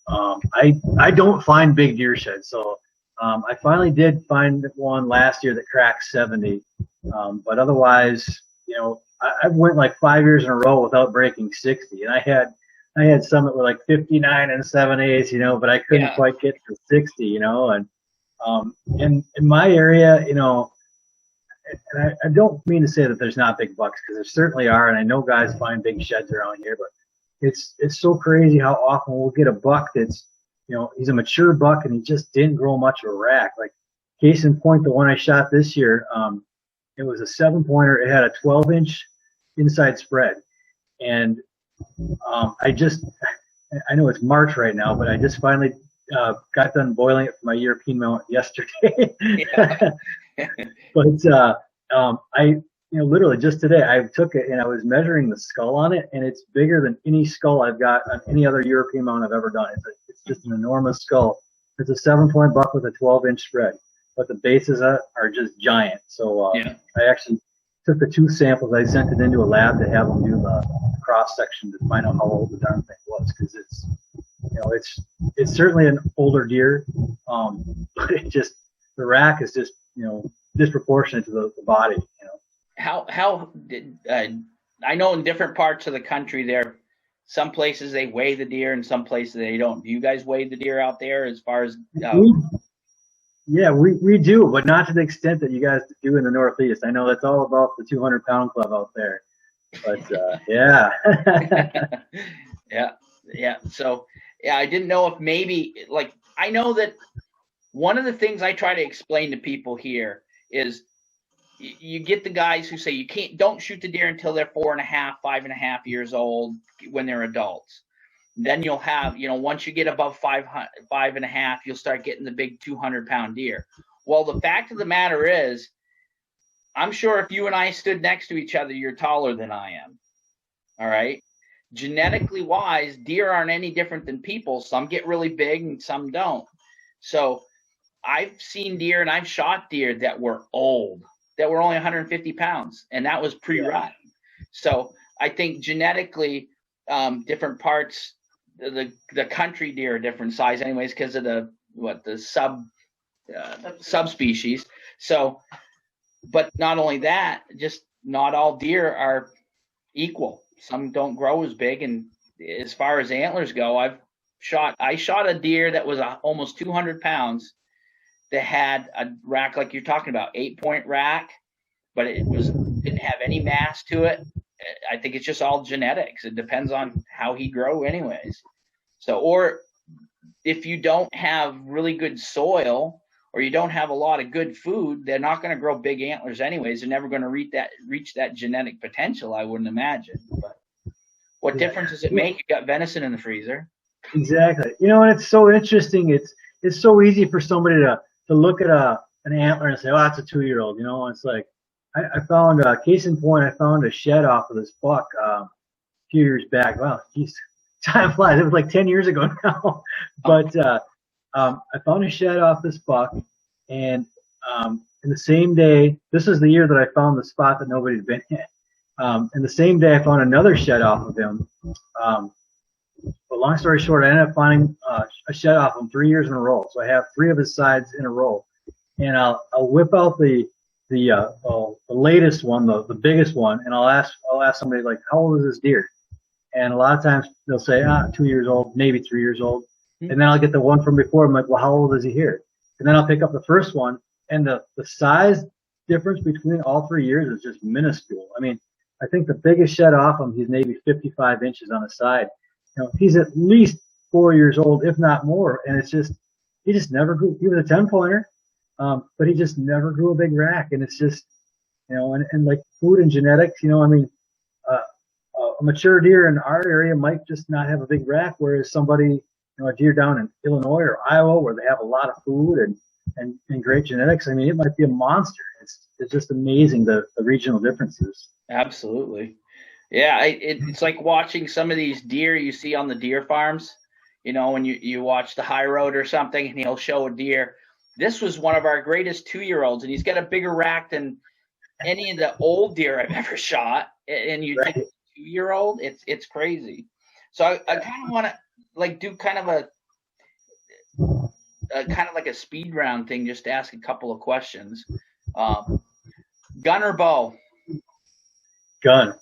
I don't find big deer sheds. So I finally did find one last year that cracked 70, but otherwise, I went like 5 years in a row without breaking 60, and I had some that were like 59 and 7/8, but I couldn't quite get to 60, and in my area, and I don't mean to say that there's not big bucks, because there certainly are, and I know guys find big sheds around here, but it's so crazy how often we'll get a buck that's, he's a mature buck and he just didn't grow much of a rack. Like, case in point, the one I shot this year, it was a 7-pointer. It had a 12-inch inside spread, and I know it's March right now, but I just finally got done boiling it for my European mount yesterday. But literally just today I took it and I was measuring the skull on it, and it's bigger than any skull I've got on any other European mount I've ever done. It's just an enormous skull. It's a 7-point buck with a 12-inch spread, but the bases are just giant. So I actually took the tooth samples. I sent it into a lab to have them do the cross section to find out how old the darn thing was, because it's certainly an older deer, but the rack is just disproportionate to the body. How did I know in different parts of the country there, some places they weigh the deer and some places they don't. Do you guys weigh the deer out there as far as? Yeah, we do, but not to the extent that you guys do in the Northeast. I know that's all about the 200-pound club out there, but yeah. Yeah. So I didn't know if maybe, like, I know that one of the things I try to explain to people here is you get the guys who say don't shoot the deer until they're 4.5, 5.5 years old when they're adults. Then you'll have, once you get above 5.5, you'll start getting the big 200-pound deer. Well, the fact of the matter is, I'm sure if you and I stood next to each other, you're taller than I am. All right. Genetically wise, deer aren't any different than people. Some get really big and some don't. So I've seen deer and I've shot deer that were old, that were only 150 pounds, and that was pre-rut. So I think genetically, different parts, the country deer are different size anyways, because of the subspecies. So, but not only that, just not all deer are equal. Some don't grow as big, and as far as antlers go, I shot a deer that was almost 200 pounds that had a rack like you're talking about, 8-point rack, but didn't have any mass to it. I think it's just all genetics. It depends on how he grew anyways. So, or if you don't have really good soil or you don't have a lot of good food, they're not going to grow big antlers anyways. They're never going to reach that genetic potential, I wouldn't imagine. But what difference does it make? You got venison in the freezer. Exactly. You know, and it's so interesting. It's so easy for somebody to look at an antler and say, oh, that's a 2-year-old. You know, and it's like I found case in point. I found a shed off of this buck a few years back. Wow, geez, time flies. It was like 10 years ago now. But I found a shed off this buck, and in the same day, this is the year that I found the spot that nobody had been in. And the same day, I found another shed off of him. But long story short, I ended up finding a shed off him 3 years in a row. So I have 3 of his sides in a row, and I'll whip out the latest one, the biggest one, and I'll ask somebody like, how old is this deer? And a lot of times they'll say 2 years old, maybe 3 years old, and then I'll get the one from before. I'm like, well, how old is he here? And then I'll pick up the first one, and the size difference between all 3 years is just minuscule. I mean, I think the biggest shed off him, he's maybe 55 inches on the side. You know, he's at least 4 years old, if not more, and it's just he just never grew. He was a 10-pointer, but he just never grew a big rack, and it's just, you know, and like food and genetics, you know, I mean, a mature deer in our area might just not have a big rack, whereas somebody, you know, a deer down in Illinois or Iowa where they have a lot of food and great genetics, I mean, it might be a monster. It's just amazing the regional differences. Absolutely. Yeah, it's like watching some of these deer you see on the deer farms, you know, when you watch the high road or something, and he'll show a deer. This was one of our greatest 2-year-olds, and he's got a bigger rack than any of the old deer I've ever shot. And you think 2-year-old, it's crazy. So I kind of want to like do kind of a kind of like a speed round thing, just to ask a couple of questions. Gun or bow? Gun.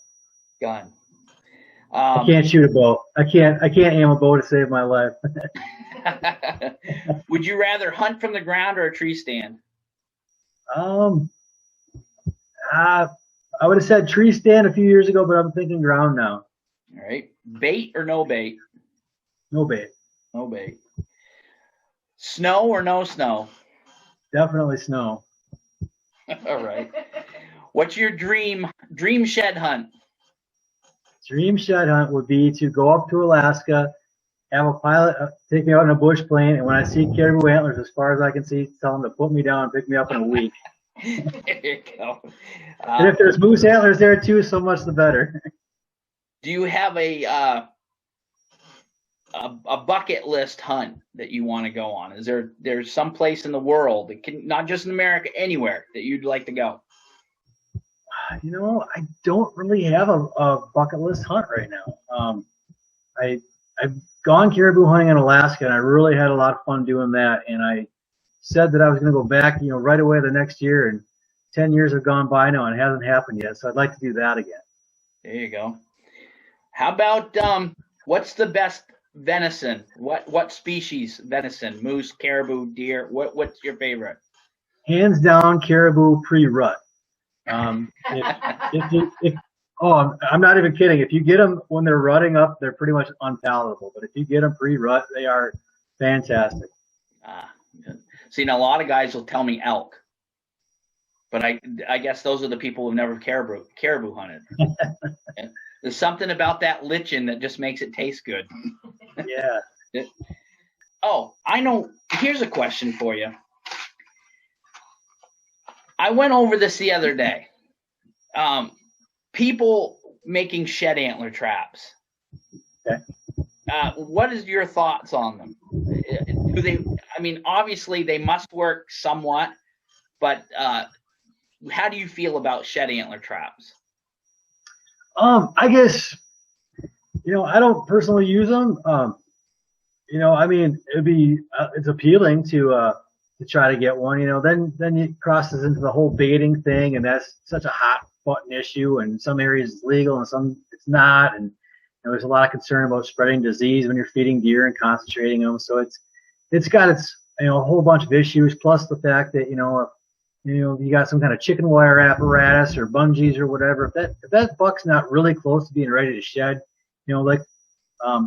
I can't shoot a bow. I can't aim a bow to save my life. Would you rather hunt from the ground or a tree stand? I would have said tree stand a few years ago, but I'm thinking ground now. All right. Bait or no bait? No bait. No bait. Snow or no snow? Definitely snow. All right. What's your dream shed hunt? Dream shed hunt would be to go up to Alaska, have a pilot take me out in a bush plane, and when I see caribou antlers as far as I can see, tell them to put me down and pick me up in a week. There you go. And if there's moose antlers there too, so much the better. Do you have a bucket list hunt that you want to go on? Is there's some place in the world that can, not just in America, anywhere that you'd like to go? You know, I don't really have a bucket list hunt right now. I've gone caribou hunting in Alaska, and I really had a lot of fun doing that. And I said that I was going to go back, you know, right away the next year. And 10 years have gone by now, and it hasn't happened yet. So I'd like to do that again. There you go. How about what's the best venison? What species venison? Moose, caribou, deer? What's your favorite? Hands down, caribou pre-rut. I'm not even kidding. If you get them when they're rutting up, they're pretty much unpalatable. But if you get them pre-rut, they are fantastic. See, now a lot of guys will tell me elk, but I guess those are the people who've never caribou hunted. There's something about that lichen that just makes it taste good. Yeah. Oh, I know. Here's a question for you. I went over this the other day. People making shed antler traps. Okay. What is your thoughts on them? Do they? I mean, obviously they must work somewhat, but how do you feel about shed antler traps? I guess, you know, I don't personally use them. You know, I mean, it's appealing to try to get one. You know, then it crosses into the whole baiting thing, and that's such a hot button issue. And some areas it's legal, and some it's not. And you know, there's a lot of concern about spreading disease when you're feeding deer and concentrating them. So it's got its, you know, a whole bunch of issues. Plus the fact that you got some kind of chicken wire apparatus or bungees or whatever. If that buck's not really close to being ready to shed, you know, like I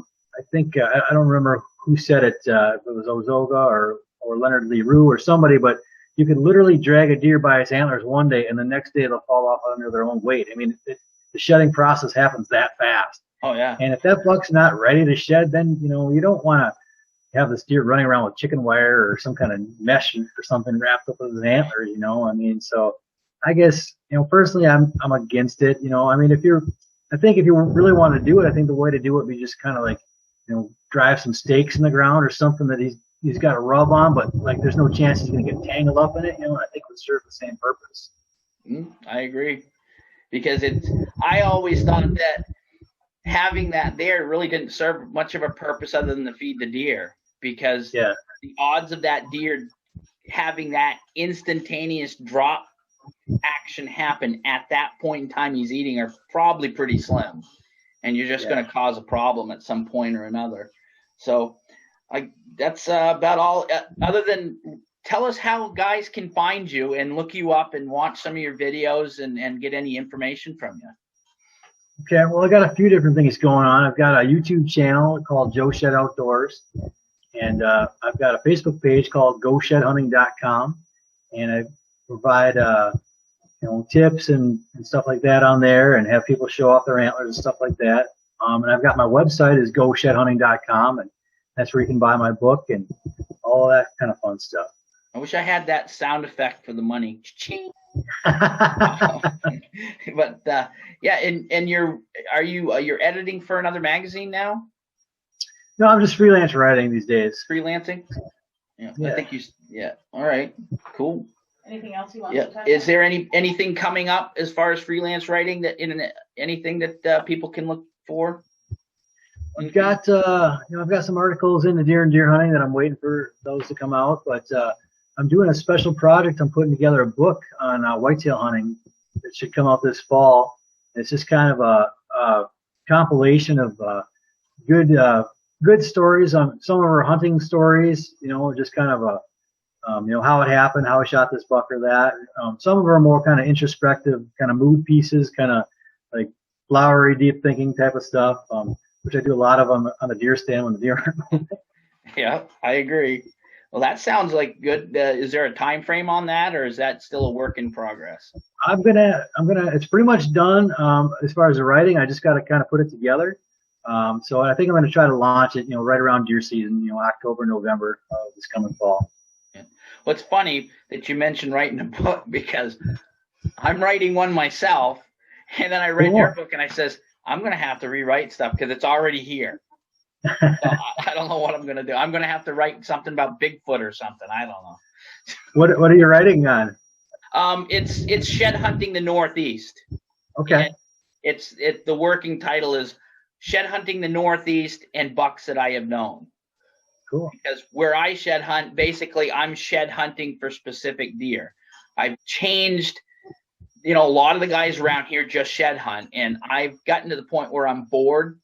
think I don't remember who said it. If it was Ozoga or Leonard Leroux or somebody, but you could literally drag a deer by its antlers one day, and the next day they'll fall off under their own weight. I mean, the shedding process happens that fast. Oh yeah. And if that buck's not ready to shed, then you don't want to have this deer running around with chicken wire or some kind of mesh or something wrapped up with his antlers. I mean, so I guess personally, I'm against it. I mean, I think if you really want to do it, I think the way to do it would be just kind of like drive some stakes in the ground or something that he's got to rub on, but like there's no chance he's going to get tangled up in it. I think it would serve the same purpose. I agree, because I always thought that having that there really didn't serve much of a purpose other than to feed the deer, because the odds of that deer having that instantaneous drop action happen at that point in time he's eating are probably pretty slim, and you're just going to cause a problem at some point or another. So that's about all. Other than tell us how guys can find you and look you up and watch some of your videos and get any information from you. Okay, well, I got a few different things going on. I've got a YouTube channel called Joe Shead Outdoors, and I've got a Facebook page called GoSheadHunting.com, and I provide tips and stuff like that on there, and have people show off their antlers and stuff like that. And I've got my website is GoSheadHunting.com, and that's where you can buy my book and all that kind of fun stuff. I wish I had that sound effect for the money. But and you're editing for another magazine now? No, I'm just freelance writing these days. Freelancing? Yeah. I think all right. Cool. Anything else you want to touch on? Is there anything coming up as far as freelance writing anything that people can look for? I've got I've got some articles in the deer and deer hunting that I'm waiting for those to come out, but I'm doing a special project. I'm putting together a book on whitetail hunting that should come out this fall. It's just kind of a compilation of good stories on some of our hunting stories. Just kind of how it happened, how I shot this buck or that. Some of them are more kind of introspective, kind of mood pieces, kind of like flowery, deep thinking type of stuff, which I do a lot of on the deer stand when the deer aren't moving. Yeah, I agree. Well, that sounds like good. Is there a time frame on that, or is that still a work in progress? It's pretty much done as far as the writing. I just got to kind of put it together. So I think I'm going to try to launch it, right around deer season, October, November this coming fall. Yeah. Well, it's funny that you mentioned writing a book, because I'm writing one myself, and then I read your book and I says, I'm going to have to rewrite stuff because it's already here. So I don't know what I'm going to do. I'm going to have to write something about Bigfoot or something. I don't know. What are you writing on? It's Shed Hunting the Northeast. Okay. And the working title is Shed Hunting the Northeast and Bucks That I Have Known. Cool. Because where I shed hunt, basically I'm shed hunting for specific deer. I've changed, a lot of the guys around here just shed hunt, and I've gotten to the point where I'm bored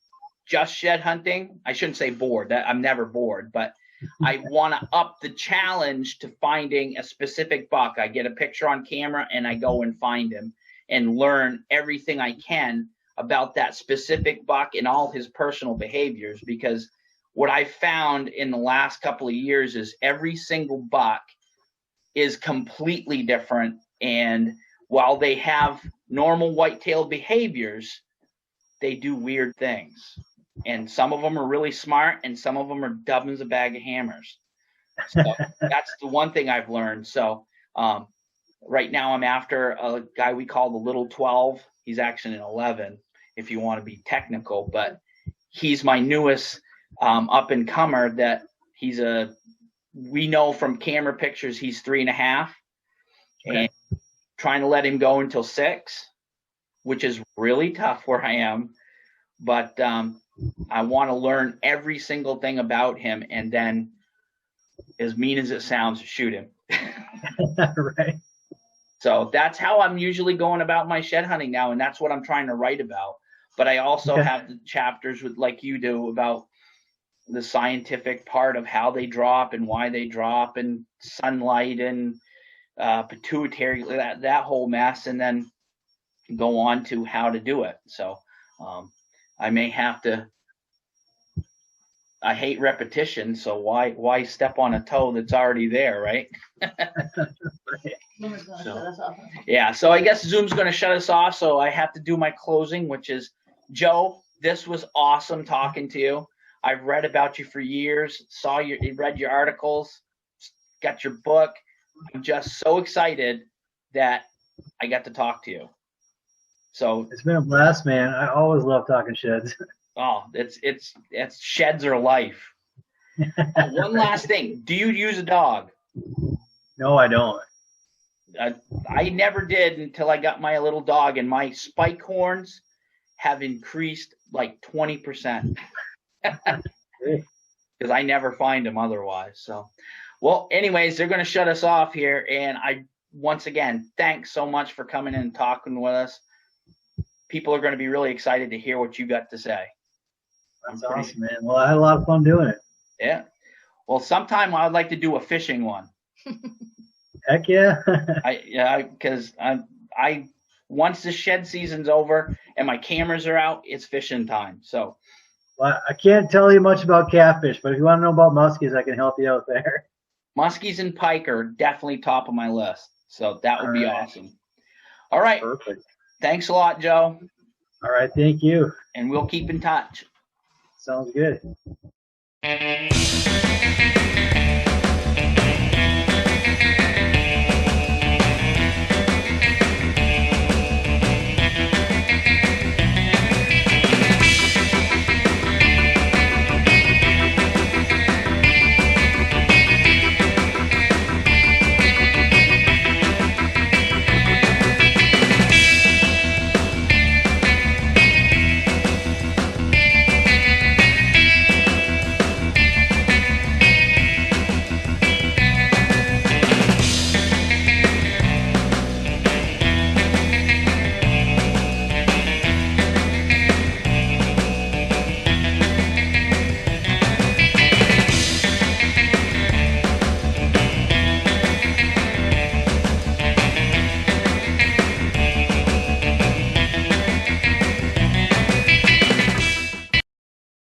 just shed hunting. I shouldn't say bored. I'm never bored, but I want to up the challenge to finding a specific buck. I get a picture on camera and I go and find him and learn everything I can about that specific buck and all his personal behaviors, because what I found in the last couple of years is every single buck is completely different. And while they have normal whitetail behaviors, they do weird things. And some of them are really smart, and some of them are dumb as a bag of hammers. So that's the one thing I've learned. So right now I'm after a guy we call the Little 12. He's actually an 11, if you want to be technical. But he's my newest up-and-comer that we know from camera pictures he's 3.5. Okay. And trying to let him go until 6, which is really tough where I am. But I want to learn every single thing about him, and then, as mean as it sounds, shoot him. Right. So that's how I'm usually going about my shed hunting now, and that's what I'm trying to write about. But I also have the chapters like you do about the scientific part of how they drop and why they drop, and sunlight and pituitary, that whole mess, and then go on to how to do it. So I may have to. I hate repetition, so why step on a toe that's already there, right? So I guess Zoom's going to shut us off, so I have to do my closing, which is, Joe, This was awesome talking to you. I've read about you for years, read your articles, got your book. I'm just so excited that I got to talk to you. So it's been a blast, man. I always love talking sheds. Oh, it's sheds are life. Oh, one last thing. Do you use a dog? No, I don't. I never did until I got my little dog, and my spike horns have increased like 20%. Because I never find them otherwise. So, well, anyways, they're going to shut us off here. And once again, thanks so much for coming in and talking with us. People are going to be really excited to hear what you got to say. That's awesome, man. Well, I had a lot of fun doing it. Yeah. Well, sometime I'd like to do a fishing one. Heck yeah. Because I once the shed season's over and my cameras are out, it's fishing time. So. Well, I can't tell you much about catfish, but if you want to know about muskies, I can help you out there. Muskies and pike are definitely top of my list. So that would be awesome. All right. Perfect. Thanks a lot, Joe. All right. Thank you. And we'll keep in touch. Sounds good.